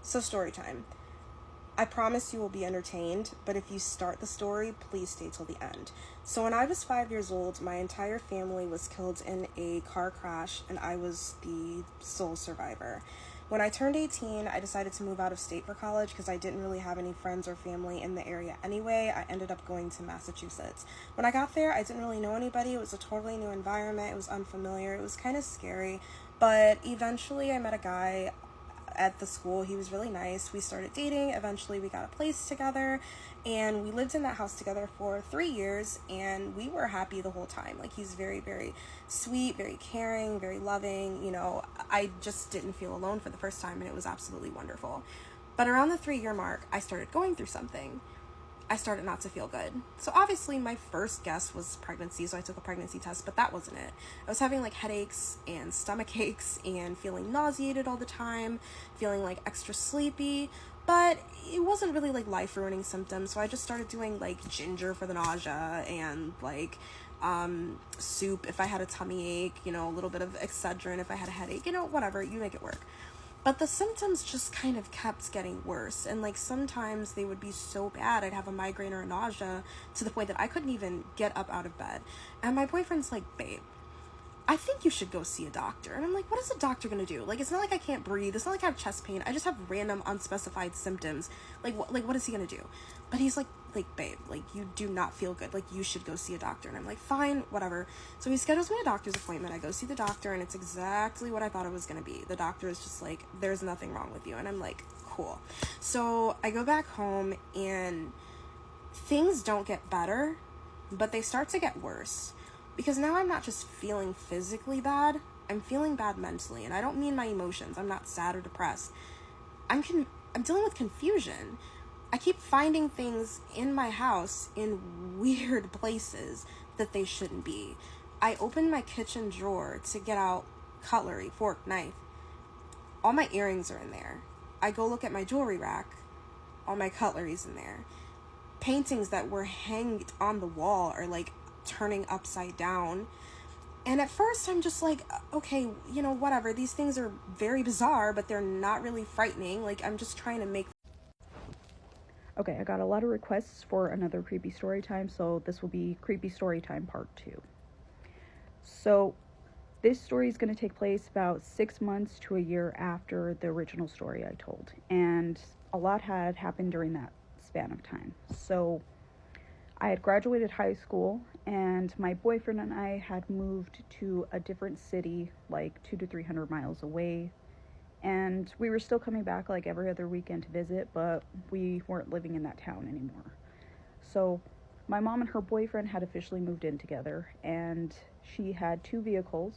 So story time. I promise you will be entertained, but if you start the story, please stay till the end. So when I was 5 years old, my entire family was killed in a car crash, and I was the sole survivor. When I turned 18, I decided to move out of state for college because I didn't really have any friends or family in the area anyway. I ended up going to Massachusetts. When I got there, I didn't really know anybody. It was a totally new environment. It was unfamiliar. It was kind of scary, but eventually I met a guy at the school. He was really nice. We started dating. Eventually we got a place together, and we lived in that house together for 3 years, and we were happy the whole time. Like, he's very, very sweet, very caring, very loving. You know, I just didn't feel alone for the first time, and it was absolutely wonderful. But around the 3-year mark, I started going through something. I started not to feel good. So obviously my first guess was pregnancy, so I took a pregnancy test, but that wasn't it. I was having like headaches and stomach aches and feeling nauseated all the time, feeling like extra sleepy, but it wasn't really like life-ruining symptoms. So I just started doing like ginger for the nausea and like soup if I had a tummy ache, you know, a little bit of Excedrin if I had a headache, you know, whatever, you make it work. But the symptoms just kind of kept getting worse, and like sometimes they would be so bad I'd have a migraine or a nausea to the point that I couldn't even get up out of bed. And my boyfriend's like, babe, I think you should go see a doctor. And I'm like, what is a doctor gonna do? Like, it's not like I can't breathe. It's not like I have chest pain. I just have random unspecified symptoms. Like, what is he gonna do? But he's like, babe, like, you do not feel good. Like, you should go see a doctor. And I'm like, fine, whatever. So he schedules me a doctor's appointment. I go see the doctor, and it's exactly what I thought it was gonna be. The doctor is just like, there's nothing wrong with you. And I'm like, cool. So I go back home, and things don't get better, but they start to get worse. Because now I'm not just feeling physically bad, I'm feeling bad mentally. And I don't mean my emotions. I'm not sad or depressed. I'm dealing with confusion. I keep finding things in my house in weird places that they shouldn't be. I open my kitchen drawer to get out cutlery, fork, knife. All my earrings are in there. I go look at my jewelry rack. All my cutlery's in there. Paintings that were hanged on the wall are like turning upside down. And at first I'm just like, okay, you know, whatever. These things are very bizarre, but they're not really frightening. Like, I'm just trying to make... Okay, I got a lot of requests for another creepy story time, so this will be Creepy Story Time Part 2. So, this story is going to take place about 6 months to a year after the original story I told, and a lot had happened during that span of time. So, I had graduated high school, and my boyfriend and I had moved to a different city, like 200 to 300 miles away. And we were still coming back like every other weekend to visit, but we weren't living in that town anymore. So my mom and her boyfriend had officially moved in together, and she had 2 vehicles,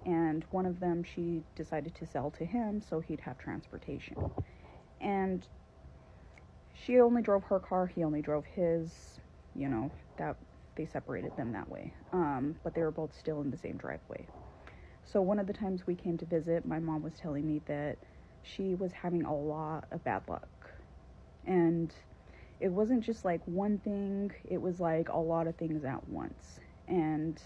and one of them she decided to sell to him so he'd have transportation. And she only drove her car, he only drove his, you know, that they separated them that way. But they were both still in the same driveway. So one of the times we came to visit, my mom was telling me that she was having a lot of bad luck. And it wasn't just like one thing, it was like a lot of things at once. And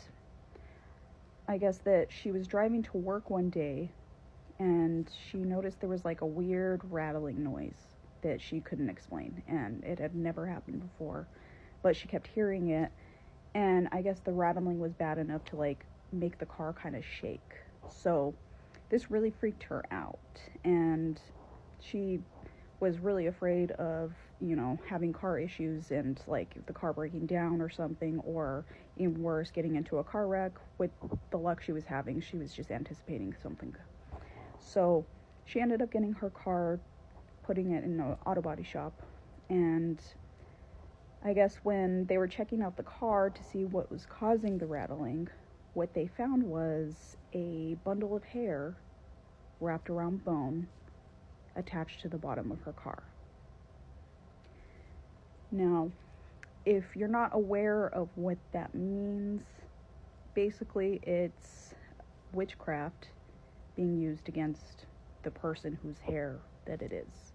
I guess that she was driving to work one day, and she noticed there was like a weird rattling noise that she couldn't explain. And it had never happened before, but she kept hearing it. And I guess the rattling was bad enough to like make the car kind of shake. So this really freaked her out, and she was really afraid of, you know, having car issues and like the car breaking down or something, or even worse, getting into a car wreck. With the luck she was having, she was just anticipating something. So she ended up getting her car, putting it in an auto body shop, and I guess when they were checking out the car to see what was causing the rattling, what they found was a bundle of hair wrapped around bone attached to the bottom of her car. Now, if you're not aware of what that means, basically it's witchcraft being used against the person whose hair that it is.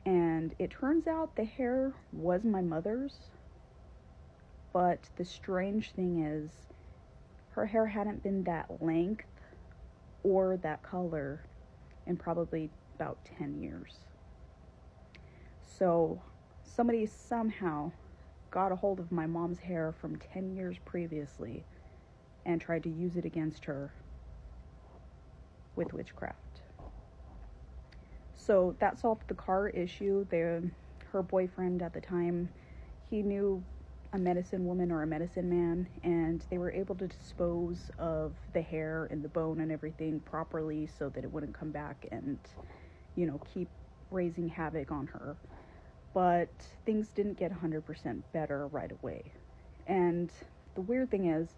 And it turns out the hair was my mother's, but the strange thing is, her hair hadn't been that length or that color in probably about 10 years. So somebody somehow got a hold of my mom's hair from 10 years previously and tried to use it against her with witchcraft. So that solved the car issue. Her boyfriend at the time, he knew a medicine woman or a medicine man, and they were able to dispose of the hair and the bone and everything properly so that it wouldn't come back and, keep raising havoc on her. But things didn't get 100% better right away. And the weird thing is,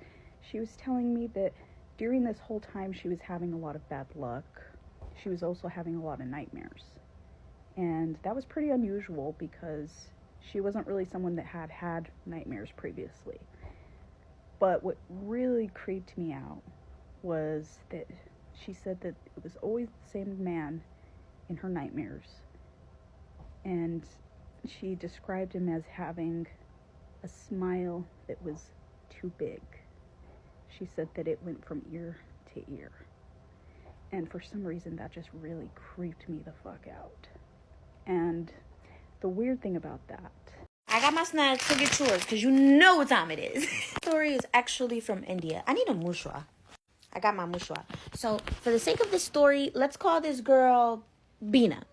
she was telling me that during this whole time she was having a lot of bad luck. She was also having a lot of nightmares. And that was pretty unusual because she wasn't really someone that had had nightmares previously. But what really creeped me out was that she said that it was always the same man in her nightmares. And she described him as having a smile that was too big. She said that it went from ear to ear. And for some reason, that just really creeped me the fuck out. And the weird thing about that... I got my snacks, to get yours, because you know what time it is. Story is actually from India. I need a mushra. I got my mushra. So, for the sake of this story, let's call this girl Beena.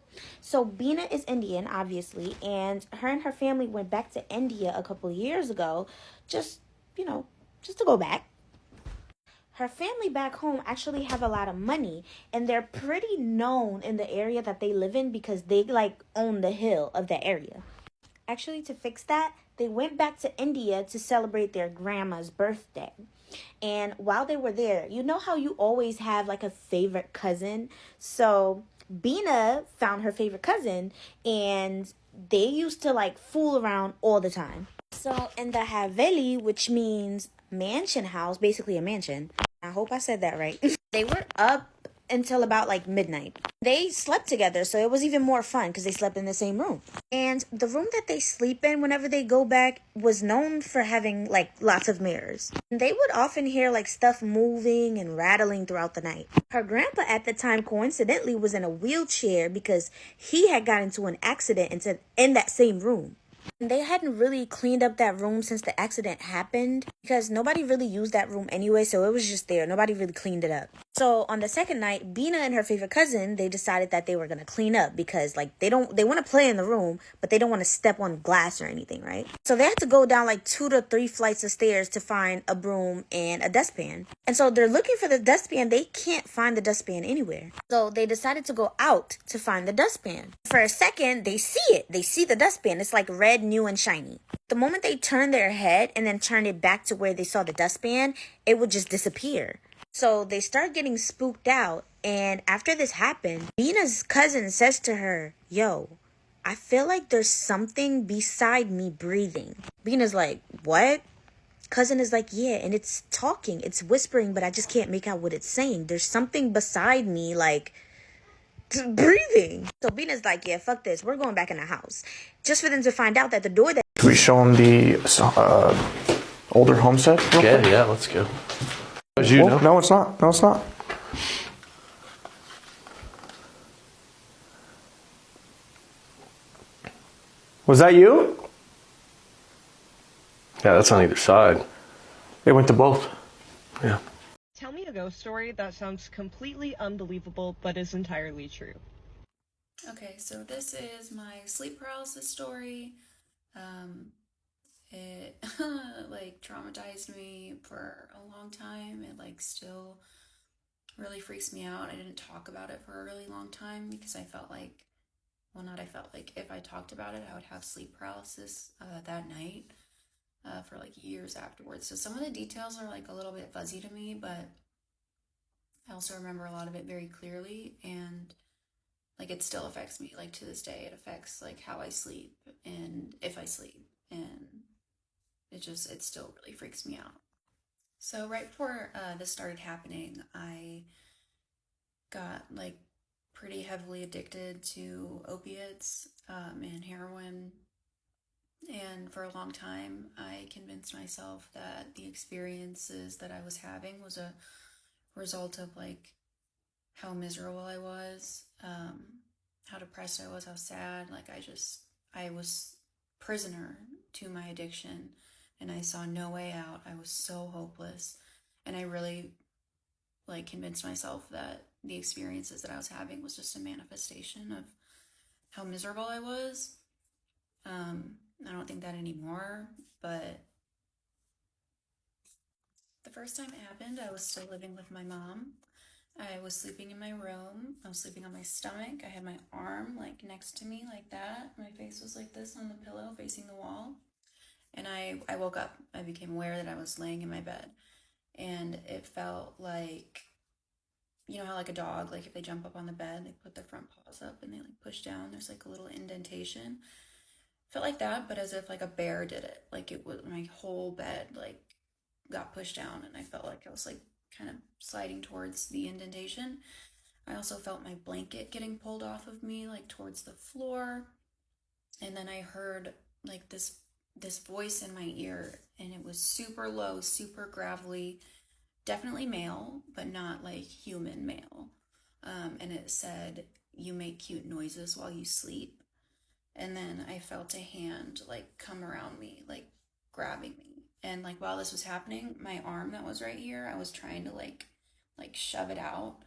So, Beena is Indian, obviously, and her family went back to India a couple of years ago, just to go back. Her family back home actually have a lot of money, and they're pretty known in the area that they live in because they own the hill of that area. Actually, to fix that, they went back to India to celebrate their grandma's birthday. And while they were there, you know how you always have a favorite cousin? So Beena found her favorite cousin, and they used to fool around all the time. So in the Haveli, which means mansion house, basically a mansion. I hope I said that right. They were up until about midnight. They slept together, so it was even more fun because they slept in the same room. And the room that they sleep in whenever they go back was known for having lots of mirrors. And they would often hear stuff moving and rattling throughout the night. Her grandpa at the time coincidentally was in a wheelchair because he had got into an accident in that same room. And they hadn't really cleaned up that room since the accident happened because nobody really used that room anyway, so it was just there. Nobody really cleaned it up. So on the second night, Beena and her favorite cousin, they decided that they were going to clean up because they want to play in the room, but they don't want to step on glass or anything, right? So they had to go down 2 to 3 flights of stairs to find a broom and a dustpan. And so they're looking for the dustpan. They can't find the dustpan anywhere. So they decided to go out to find the dustpan. For a second, they see it. They see the dustpan. It's red, new, and shiny. The moment they turned their head and then turned it back to where they saw the dustpan, it would just disappear. So they start getting spooked out, and after this happened, Beena's cousin says to her, "Yo, I feel like there's something beside me breathing." Beena's like, "What?" Cousin is like, "Yeah, and it's talking, it's whispering, but I just can't make out what it's saying. There's something beside me, breathing." So Beena's like, "Yeah, fuck this. We're going back in the house." Just for them to find out that the door that... Can we show them the older homestead? Yeah, let's go. As you know. No, it's not. No, it's not. Was that you? Yeah, that's on either side. It went to both. Yeah. Tell me a ghost story that sounds completely unbelievable but is entirely true. Okay, so this is my sleep paralysis story. It traumatized me for a long time. It still really freaks me out. I didn't talk about it for a really long time because I felt like, if I talked about it, I would have sleep paralysis that night for years afterwards. So some of the details are a little bit fuzzy to me, but I also remember a lot of it very clearly, and it still affects me to this day. It affects how I sleep and if I sleep, and it still really freaks me out. So right before this started happening, I got pretty heavily addicted to opiates and heroin, and for a long time I convinced myself that the experiences that I was having was a result of how miserable I was, how depressed I was, how sad. I was prisoner to my addiction and I saw no way out. I was so hopeless. And I really like convinced myself that the experiences that I was having was just a manifestation of how miserable I was. I don't think that anymore, but the first time it happened, I was still living with my mom. I was sleeping in my room. I was sleeping on my stomach. I had my arm like next to me like that. My face was like this on the pillow facing the wall. And I woke up. I became aware that I was laying in my bed. And it felt like, you know how like a dog, like if they jump up on the bed, they put their front paws up and they like push down. There's like a little indentation. Felt like that, but as if like a bear did it. Like it was my whole bed like got pushed down and I felt like I was like kind of sliding towards the indentation. I also felt my blanket getting pulled off of me like towards the floor. And then I heard like this voice in my ear and it was super low, super gravelly, definitely male, but not like human male. And it said, "You make cute noises while you sleep." And then I felt a hand like come around me, like grabbing me. And like while this was happening, my arm that was right here, I was trying to like shove it out.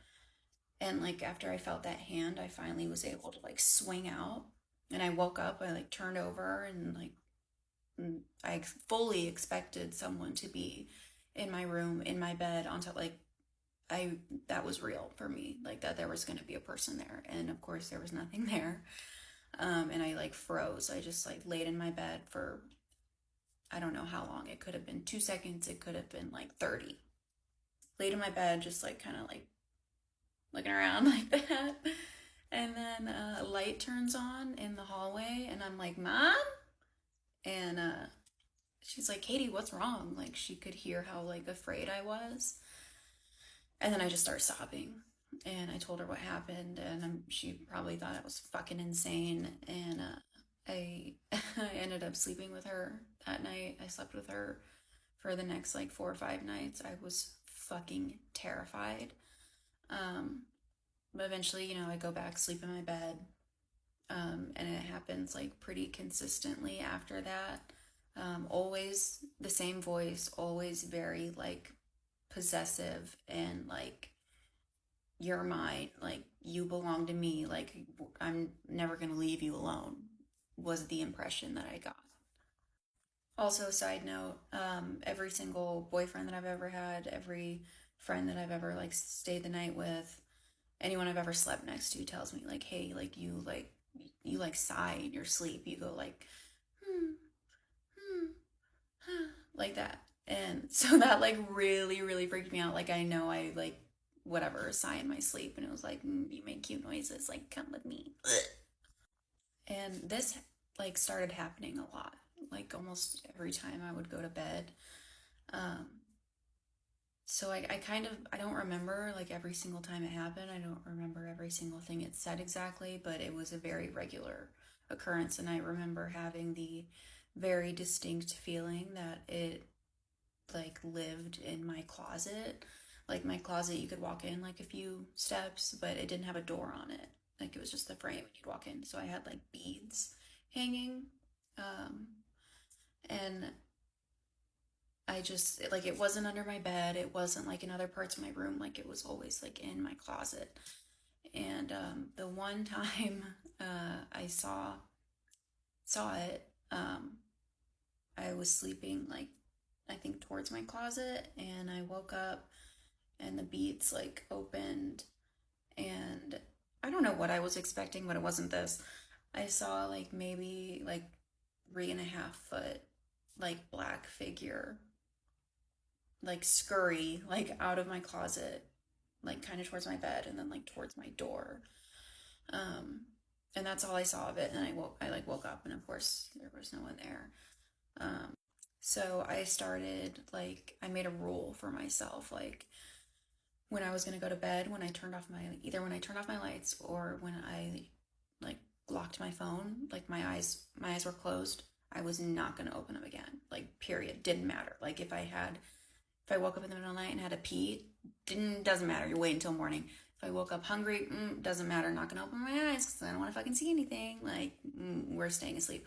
And like after I felt that hand, I finally was able to like swing out. And I woke up, I like turned over and like I fully expected someone to be in my room, in my bed, on top. Like that was real for me, like that there was going to be a person there. And of course there was nothing there. And I like froze. I just like laid in my bed for, I don't know how long. It could have been 2 seconds. It could have been like 30. Laid in my bed, just like kind of like looking around like that. And then a light turns on in the hallway and I'm like, "Mom?" And she's like, "Katie, what's wrong?" Like she could hear how like afraid I was. And then I just started sobbing. And I told her what happened, and she probably thought I was fucking insane. And I ended up sleeping with her that night. I slept with her for the next like 4 or 5 nights. I was fucking terrified. But eventually, you know, I go back, sleep in my bed, and it happens like pretty consistently after that. Always the same voice, always very like possessive and like, "You're mine, like you belong to me, like I'm never gonna leave you alone," was the impression that I got. Also, side note, every single boyfriend that I've ever had, every friend that I've ever like stayed the night with, anyone I've ever slept next to tells me like, "Hey, like you sigh in your sleep, you go like like that." And so that like really freaked me out. Like I know I like whatever sigh in my sleep and it was like, "You make cute noises, like come with me." And this like started happening a lot, like almost every time I would go to bed. So I kind of, I don't remember like every single time it happened. I don't remember every single thing it said exactly, but it was a very regular occurrence. And I remember having the very distinct feeling that it like lived in my closet. Like my closet, you could walk in like a few steps, but it didn't have a door on it. Like it was just the frame and you'd walk in. So I had like beads hanging. And I just, like, it wasn't under my bed. It wasn't like in other parts of my room. Like it was always like in my closet. And the one time I saw it, I was sleeping like, I think towards my closet, and I woke up and the beads like opened, and I don't know what I was expecting, but it wasn't this. I saw like maybe like 3.5 foot like black figure like scurry like out of my closet, like kind of towards my bed and then like towards my door. And that's all I saw of it. And I woke up and of course there was no one there. So I started like, I made a rule for myself, like when I was going to go to bed, when I turned off my lights or when I like locked my phone, like my eyes were closed, I was not going to open them again. Like period. Didn't matter. Like if I woke up in the middle of the night and had a pee, doesn't matter. You're waiting until morning. If I woke up hungry. Doesn't matter. Not gonna open my eyes because I don't want to fucking see anything. Like, we're staying asleep.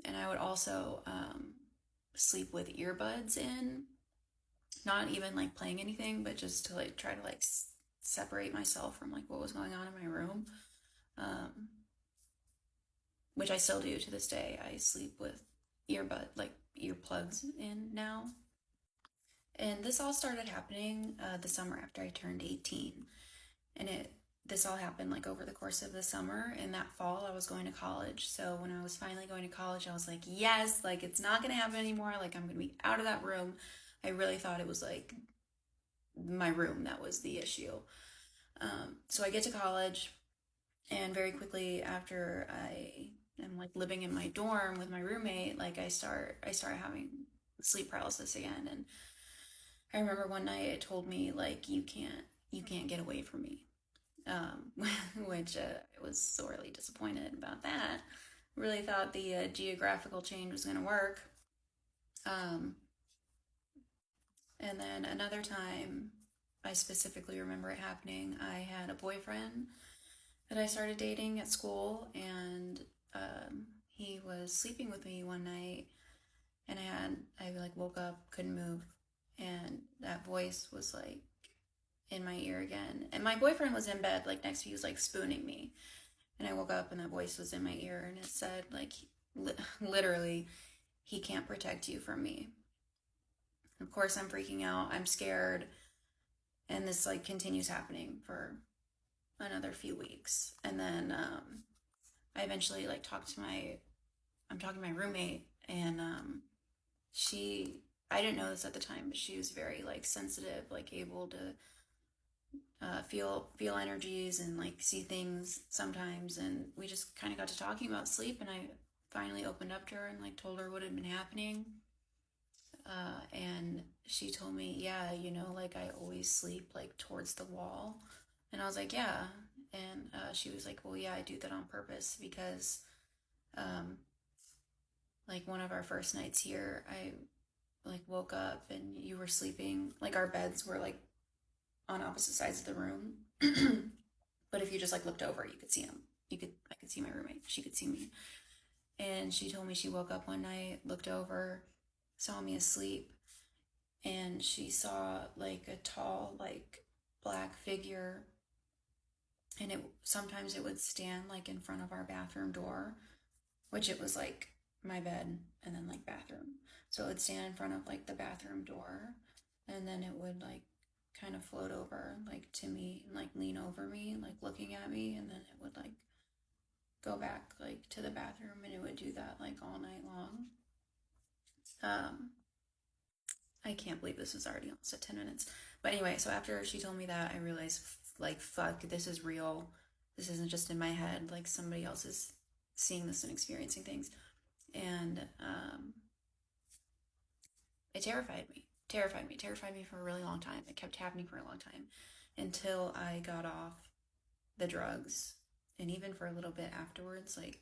And I would also sleep with earbuds in, not even like playing anything, but just to like try to like separate myself from like what was going on in my room, which I still do to this day. I sleep with earplugs in now. And this all started happening the summer after I turned 18. And this all happened like over the course of the summer. And that fall I was going to college. So when I was finally going to college, I was like, yes, like it's not going to happen anymore. Like I'm going to be out of that room. I really thought it was like my room that was the issue. So I get to college, and very quickly after I am like living in my dorm with my roommate, like I start having sleep paralysis again. And I remember one night it told me like, you can't get away from me, which I was sorely disappointed about that. Really thought the geographical change was going to work. And then another time, I specifically remember it happening. I had a boyfriend that I started dating at school, and he was sleeping with me one night, and I like woke up, couldn't move, and that voice was like in my ear again. And my boyfriend was in bed like next to me, he was like spooning me, and I woke up and that voice was in my ear, and it said like literally, he can't protect you from me. Of course I'm freaking out, I'm scared, and this like continues happening for another few weeks. And then I eventually like I'm talking to my roommate, and I didn't know this at the time, but she was very like sensitive, like able to feel energies and like see things sometimes. And we just kind of got to talking about sleep, and I finally opened up to her and like told her what had been happening. And she told me, yeah, you know, like I always sleep like towards the wall. And I was like, yeah. And she was like, well, yeah, I do that on purpose because like one of our first nights here, I like woke up and you were sleeping, like our beds were like on opposite sides of the room. But if you just like looked over, you could see him. I could see my roommate. She could see me. And she told me she woke up one night, looked over, saw me asleep, and she saw like a tall like black figure, and sometimes it would stand like in front of our bathroom door, which it was like my bed and then like bathroom, so it would stand in front of like the bathroom door, and then it would like kind of float over like to me and like lean over me, like looking at me, and then it would like go back like to the bathroom, and it would do that like all night long. I can't believe this is already almost at 10 minutes. But anyway, so after she told me that, I realized, like, fuck, this is real. This isn't just in my head. Like, somebody else is seeing this and experiencing things. And it terrified me for a really long time. It kept happening for a long time until I got off the drugs. And even for a little bit afterwards, like,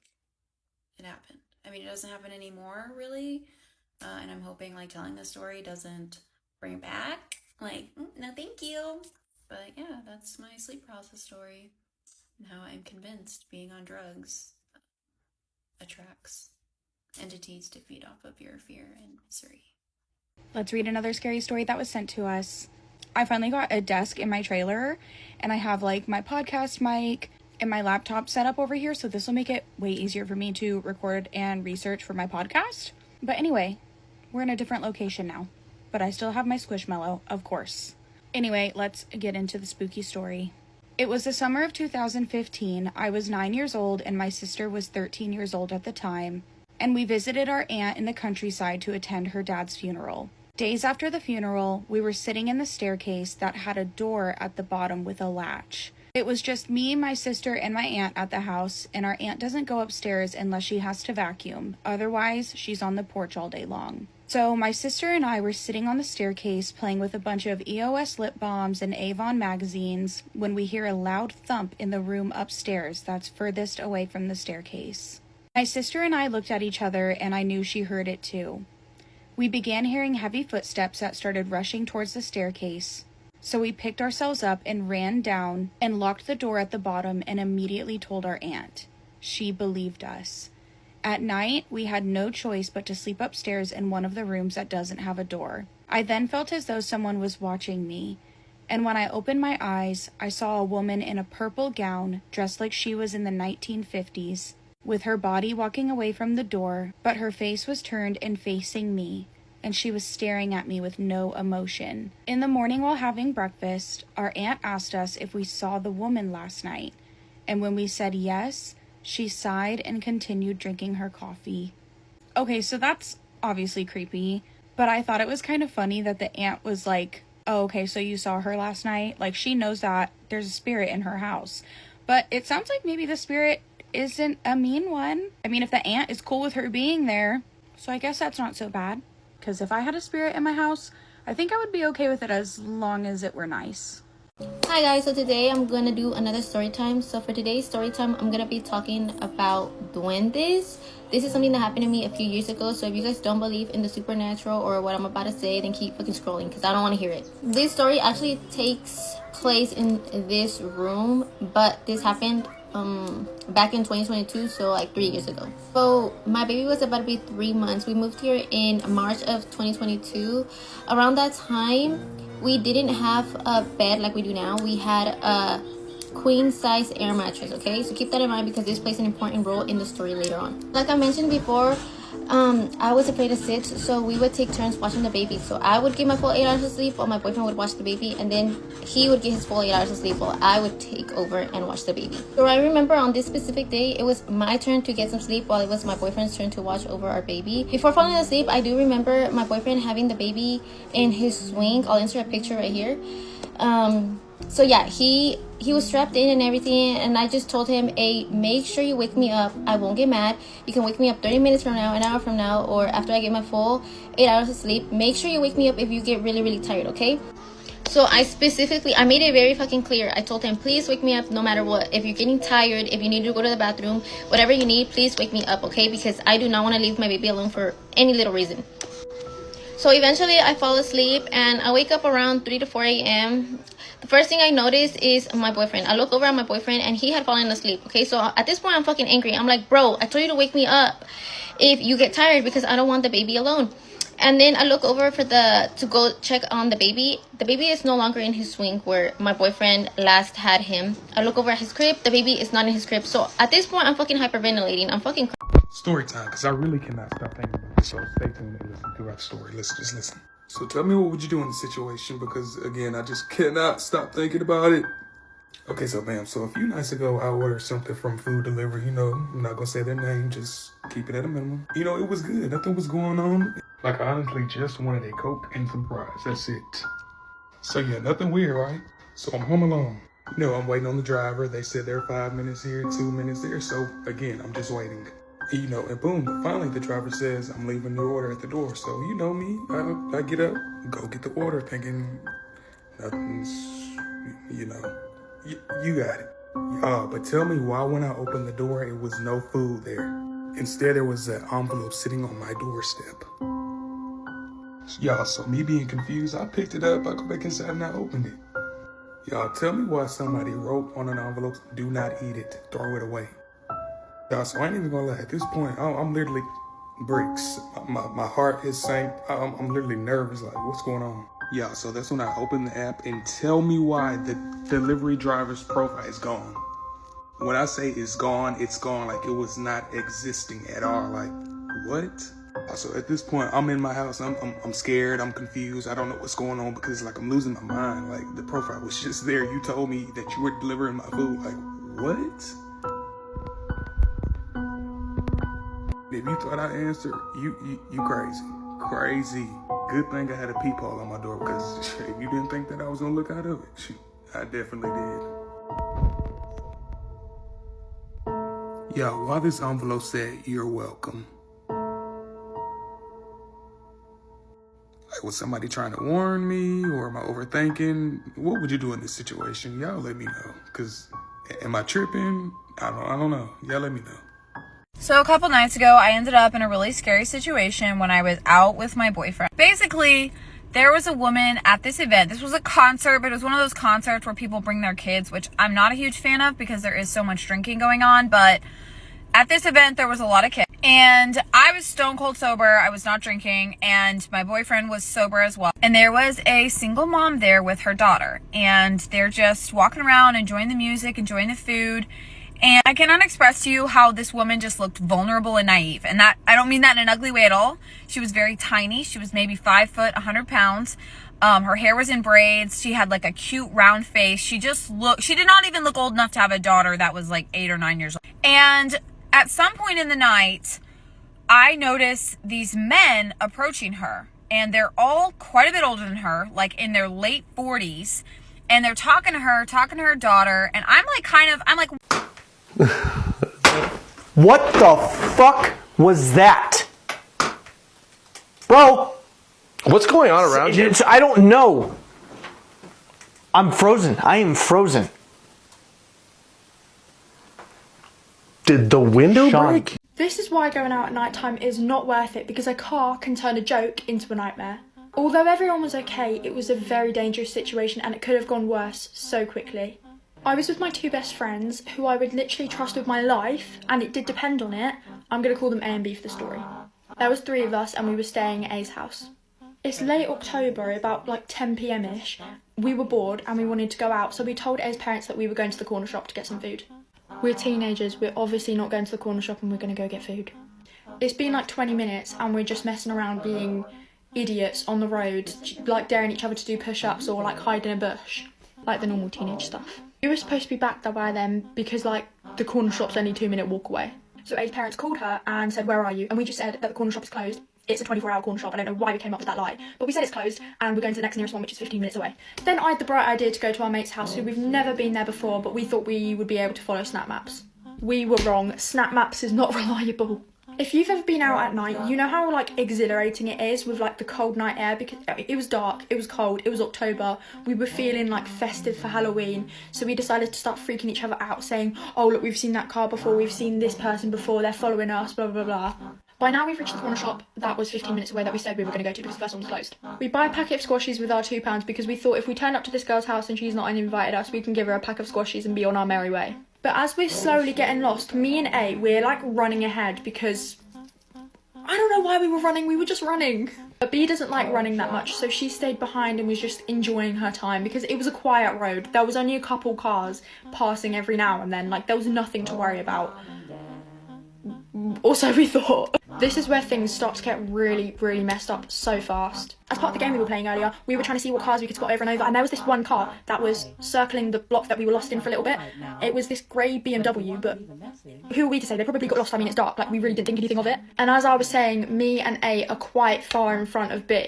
it happened. I mean, it doesn't happen anymore, really. And I'm hoping like telling this story doesn't bring it back. Like, no thank you. But yeah, that's my sleep paralysis story. And how I'm convinced being on drugs attracts entities to feed off of your fear and misery. Let's read another scary story that was sent to us. I finally got a desk in my trailer, and I have like my podcast mic and my laptop set up over here, so this will make it way easier for me to record and research for my podcast. But anyway, we're in a different location now, but I still have my Squishmallow, of course. Anyway, let's get into the spooky story. It was the summer of 2015. I was 9 years old and my sister was 13 years old at the time, and we visited our aunt in the countryside to attend her dad's funeral. Days after the funeral, we were sitting in the staircase that had a door at the bottom with a latch. It was just me, my sister, and my aunt at the house, and our aunt doesn't go upstairs unless she has to vacuum. Otherwise, she's on the porch all day long. So my sister and I were sitting on the staircase playing with a bunch of EOS lip balms and Avon magazines when we hear a loud thump in the room upstairs that's furthest away from the staircase. My sister and I looked at each other, and I knew she heard it too. We began hearing heavy footsteps that started rushing towards the staircase. So we picked ourselves up and ran down and locked the door at the bottom and immediately told our aunt. She believed us. At night, we had no choice but to sleep upstairs in one of the rooms that doesn't have a door. I then felt as though someone was watching me. And when I opened my eyes, I saw a woman in a purple gown, dressed like she was in the 1950s, with her body walking away from the door, but her face was turned and facing me, and she was staring at me with no emotion. In the morning while having breakfast, our aunt asked us if we saw the woman last night, and when we said yes, she sighed and continued drinking her coffee. Okay, so that's obviously creepy, but I thought it was kind of funny that the aunt was like, oh, okay, so you saw her last night? Like, she knows that there's a spirit in her house. But it sounds like maybe the spirit isn't a mean one. I mean, if the aunt is cool with her being there, so I guess that's not so bad. Because if I had a spirit in my house, I think I would be okay with it as long as it were nice. Hi guys, so today I'm gonna do another story time. So for today's story time, I'm gonna be talking about duendes. This is something that happened to me a few years ago, so if you guys don't believe in the supernatural or what I'm about to say, then keep fucking scrolling because I don't want to hear it. This story actually takes place in this room, but this happened back in 2022, so like 3 years ago. So my baby was about to be 3 months. We moved here in March of 2022. Around that time, we didn't have a bed like we do now. We had a queen size air mattress, okay? So keep that in mind because this plays an important role in the story later on. Like I mentioned before, I was afraid to sit, so we would take turns watching the baby. So I would get my full 8 hours of sleep while my boyfriend would watch the baby, and then he would get his full 8 hours of sleep while I would take over and watch the baby. So I remember on this specific day, it was my turn to get some sleep while it was my boyfriend's turn to watch over our baby. Before falling asleep, I do remember my boyfriend having the baby in his swing. I'll insert a picture right here. So yeah, he was strapped in and everything, and I just told him, hey, make sure you wake me up. I won't get mad. You can wake me up 30 minutes from now, an hour from now, or after I get my full 8 hours of sleep. Make sure you wake me up if you get really, really tired, okay? So I made it very fucking clear. I told him, please wake me up no matter what. If you're getting tired, if you need to go to the bathroom, whatever you need, please wake me up, okay? Because I do not want to leave my baby alone for any little reason. So eventually I fall asleep and I wake up around 3 to 4 a.m. The first thing I notice is my boyfriend. I look over at my boyfriend and he had fallen asleep. Okay, so at this point I'm fucking angry. I'm like, bro, I told you to wake me up if you get tired because I don't want the baby alone. And then I look over to go check on the baby. The baby is no longer in his swing where my boyfriend last had him. I look over at his crib. The baby is not in his crib. So at this point I'm fucking hyperventilating. I'm fucking story time, because I really cannot stop thinking about this. So stay tuned and listen throughout the story. Just listen. So tell me, what would you do in the situation? Because again, I just cannot stop thinking about it. Okay, so bam. So a few nights ago, I ordered something from food delivery. You know, I'm not gonna say their name. Just keep it at a minimum. You know, it was good. Nothing was going on. Like I honestly just wanted a Coke and some fries. That's it. So yeah, nothing weird, right? So I'm home alone. You know, I'm waiting on the driver. They said they're 5 minutes here, 2 minutes there. So again, I'm just waiting. You know, and boom, finally the driver says, I'm leaving your order at the door. So you know me, I get up, go get the order, thinking nothing's, you know, you got it. But tell me why when I opened the door, it was no food there. Instead, there was an envelope sitting on my doorstep. Y'all, so me being confused, I picked it up, I go back inside and I opened it. Y'all, tell me why somebody wrote on an envelope, do not eat it, throw it away. Y'all, so I ain't even gonna lie. At this point, I'm literally bricks. My heart is sank. I'm literally nervous. Like, what's going on? Y'all, so that's when I open the app and tell me why the delivery driver's profile is gone. When I say it's gone like it was not existing at all. Like, what? So at this point, I'm in my house. I'm scared. I'm confused. I don't know what's going on because like I'm losing my mind. Like the profile was just there. You told me that you were delivering my food. Like, what? If you thought I answered, you crazy. Good thing I had a peephole on my door because if you didn't think that I was gonna look out of it, I definitely did. Y'all, why this envelope said, you're welcome. Like, was somebody trying to warn me or am I overthinking? What would you do in this situation? Y'all let me know. Cause am I tripping? I don't know. Y'all let me know. So a couple nights ago, I ended up in a really scary situation when I was out with my boyfriend. Basically, there was a woman at this event. This was a concert, but it was one of those concerts where people bring their kids, which I'm not a huge fan of because there is so much drinking going on. But at this event, there was a lot of kids. And I was stone cold sober. I was not drinking. And my boyfriend was sober as well. And there was a single mom there with her daughter. And they're just walking around, enjoying the music, enjoying the food. And I cannot express to you how this woman just looked vulnerable and naive. And that, I don't mean that in an ugly way at all. She was very tiny. She was maybe 5 foot, 100 pounds. Her hair was in braids. She had like a cute round face. She did not even look old enough to have a daughter that was like 8 or 9 years old. And at some point in the night, I noticed these men approaching her. And they're all quite a bit older than her, like in their late 40s. And they're talking to her daughter. And I'm like, What the fuck was that? Bro! What's going on around you? I don't know. I'm frozen. I am frozen. Did the window Sean. break? This is why going out at night time is not worth it, because a car can turn a joke into a nightmare. Although everyone was okay, it was a very dangerous situation and it could have gone worse so quickly. I was with my 2 best friends, who I would literally trust with my life, and it did depend on it. I'm going to call them A and B for the story. There was 3 of us and we were staying at A's house. It's late October, about like 10 p.m-ish. We were bored and we wanted to go out, so we told A's parents that we were going to the corner shop to get some food. We're teenagers, we're obviously not going to the corner shop and we're going to go get food. It's been like 20 minutes and we're just messing around being idiots on the road, like daring each other to do push-ups or like hide in a bush, like the normal teenage stuff. We were supposed to be back there by then because like the corner shop's only a 2-minute walk away. So A's parents called her and said, "Where are you?" And we just said that the corner shop is closed. It's a 24-hour corner shop. I don't know why we came up with that lie, but we said it's closed and we're going to the next nearest one, which is 15 minutes away. Then I had the bright idea to go to our mate's house, who we've never been there before, but we thought we would be able to follow snap maps. We were wrong. Snap maps is not reliable. If you've ever been out at night, you know how like exhilarating it is with like the cold night air, because it was dark, it was cold, it was October, we were feeling like festive for Halloween, so we decided to start freaking each other out, saying, "Oh look, we've seen that car before, we've seen this person before, they're following us, blah blah blah." By now we've reached the corner shop that was 15 minutes away that we said we were going to go to because the first one was closed. We buy a packet of squashies with our £2 because we thought if we turn up to this girl's house and she's not invited us, we can give her a pack of squashies and be on our merry way. But as we're slowly getting lost, me and A, we're like running ahead because I don't know why we were running, we were just running. But B doesn't like running that much, so she stayed behind and was just enjoying her time because it was a quiet road. There was only a couple cars passing every now and then, like there was nothing to worry about. Also, we thought. This is where things start to get really, really messed up so fast. As part of the game we were playing earlier, we were trying to see what cars we could spot over and over, and there was this one car that was circling the block that we were lost in for a little bit. It was this grey BMW, but who are we to say? They probably got lost. I mean, it's dark, like we really didn't think anything of it. And as I was saying, me and A are quite far in front of B.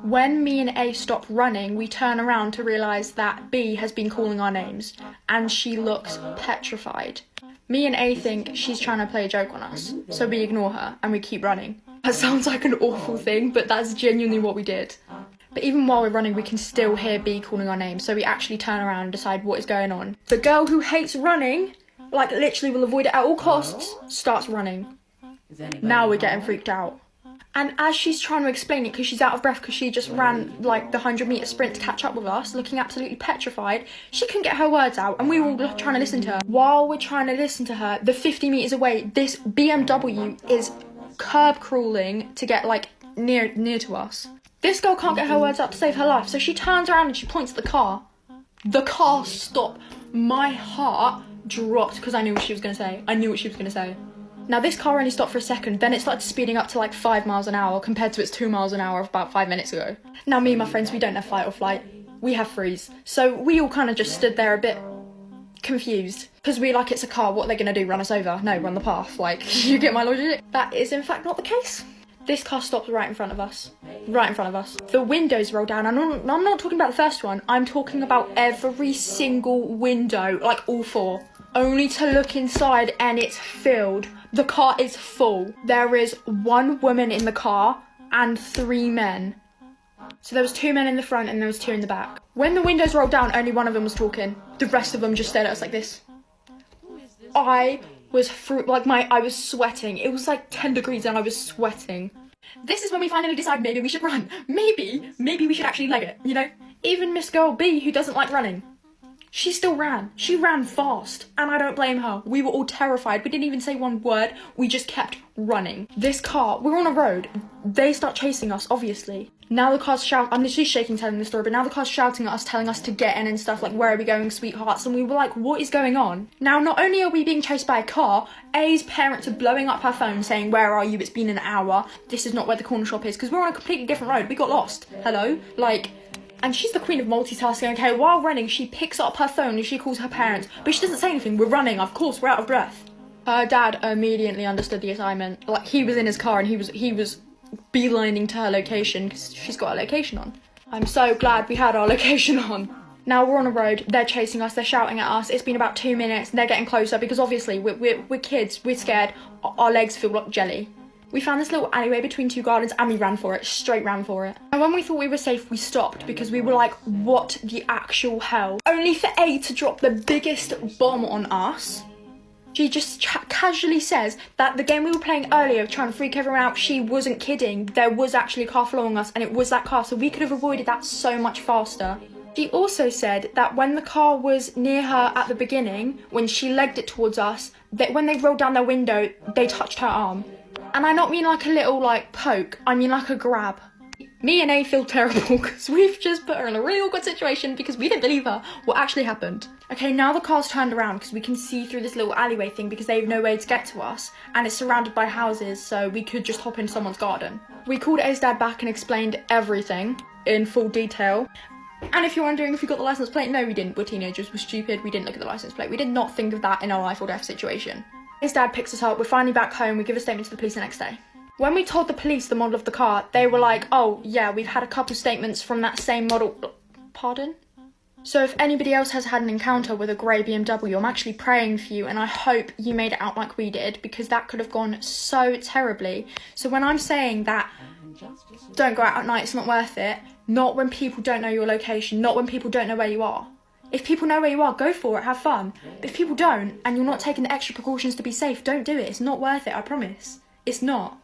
When me and A stop running, we turn around to realise that B has been calling our names, and she looks petrified. Me and A think she's trying to play a joke on us, so we ignore her and we keep running. That sounds like an awful thing, but that's genuinely what we did. But even while we're running, we can still hear B calling our names, so we actually turn around and decide what is going on. The girl who hates running, like literally will avoid it at all costs, starts running. Now we're getting freaked out. And as she's trying to explain it, because she's out of breath because she just ran like the 100-metre sprint to catch up with us, looking absolutely petrified, she couldn't get her words out and we were all trying to listen to her. While we're trying to listen to her, the 50 metres away, this BMW is curb crawling to get like near to us. This girl can't get her words out to save her life, so she turns around and she points at the car. The car stopped. My heart dropped because I knew what she was going to say. I knew what she was going to say. Now this car only stopped for a second, then it started speeding up to like 5 miles an hour compared to its 2 miles an hour of about 5 minutes ago. Now me and my friends, we don't have fight or flight, we have freeze. So we all kind of just stood there a bit confused. Because we're like, it's a car, what are they going to do, run us over? No, run the path, like, you get my logic? That is in fact not the case. This car stopped right in front of us. Right in front of us. The windows roll down, and I'm not talking about the first one, I'm talking about every single window, like all 4. Only to look inside and it's filled. The car is full. There is 1 woman in the car and 3 men. So there was 2 men in the front and there was 2 in the back. When the windows rolled down, only one of them was talking. The rest of them just stared at us like this. I was I was sweating. It was like 10 degrees and I was sweating. This is when we finally decide maybe we should run. Maybe we should actually leg it, you know? Even Miss Girl B, who doesn't like running, she still ran. She ran fast, and I don't blame her. We were all terrified. We didn't even say one word. We just kept running. This car, we're on a road. They start chasing us, obviously. Now the car's shouting. I'm literally shaking telling the story, but now the car's shouting at us, telling us to get in and stuff, like, where are we going, sweethearts? And we were like, what is going on? Now, not only are we being chased by a car, A's parents are blowing up her phone saying, where are you? It's been an hour. This is not where the corner shop is, because we're on a completely different road. We got lost. Hello? Like... And she's the queen of multitasking, okay? While running, she picks up her phone and she calls her parents. But she doesn't say anything. We're running, of course, we're out of breath. Her dad immediately understood the assignment. Like, he was in his car and he was beelining to her location because she's got her location on. I'm so glad we had our location on. Now we're on a road, they're chasing us, they're shouting at us. It's been about 2 minutes and they're getting closer because obviously we're kids, we're scared, our legs feel like jelly. We found this little alleyway between two gardens and we ran for it, straight ran for it. And when we thought we were safe, we stopped because we were like, what the actual hell? Only for A to drop the biggest bomb on us. She just casually says that the game we were playing earlier, trying to freak everyone out, she wasn't kidding. There was actually a car following us and it was that car, so we could have avoided that so much faster. She also said that when the car was near her at the beginning, when she legged it towards us, that when they rolled down their window, they touched her arm. And I not mean like a little, like, poke. I mean like a grab. Me and A feel terrible because we've just put her in a really awkward situation because we didn't believe her what actually happened. Okay, now the car's turned around because we can see through this little alleyway thing because they have no way to get to us. And it's surrounded by houses, so we could just hop into someone's garden. We called A's dad back and explained everything in full detail. And if you're wondering if we got the license plate, no, we didn't. We're teenagers, we're stupid, we didn't look at the license plate. We did not think of that in a life or death situation. His dad picks us up, we're finally back home, we give a statement to the police the next day. When we told the police the model of the car, they were like, oh yeah, we've had a couple statements from that same model. Pardon? So if anybody else has had an encounter with a grey BMW, I'm actually praying for you and I hope you made it out like we did because that could have gone so terribly. So when I'm saying that don't go out at night, it's not worth it, not when people don't know your location, not when people don't know where you are. If people know where you are, go for it, have fun. But if people don't, and you're not taking the extra precautions to be safe, don't do it. It's not worth it, I promise. It's not.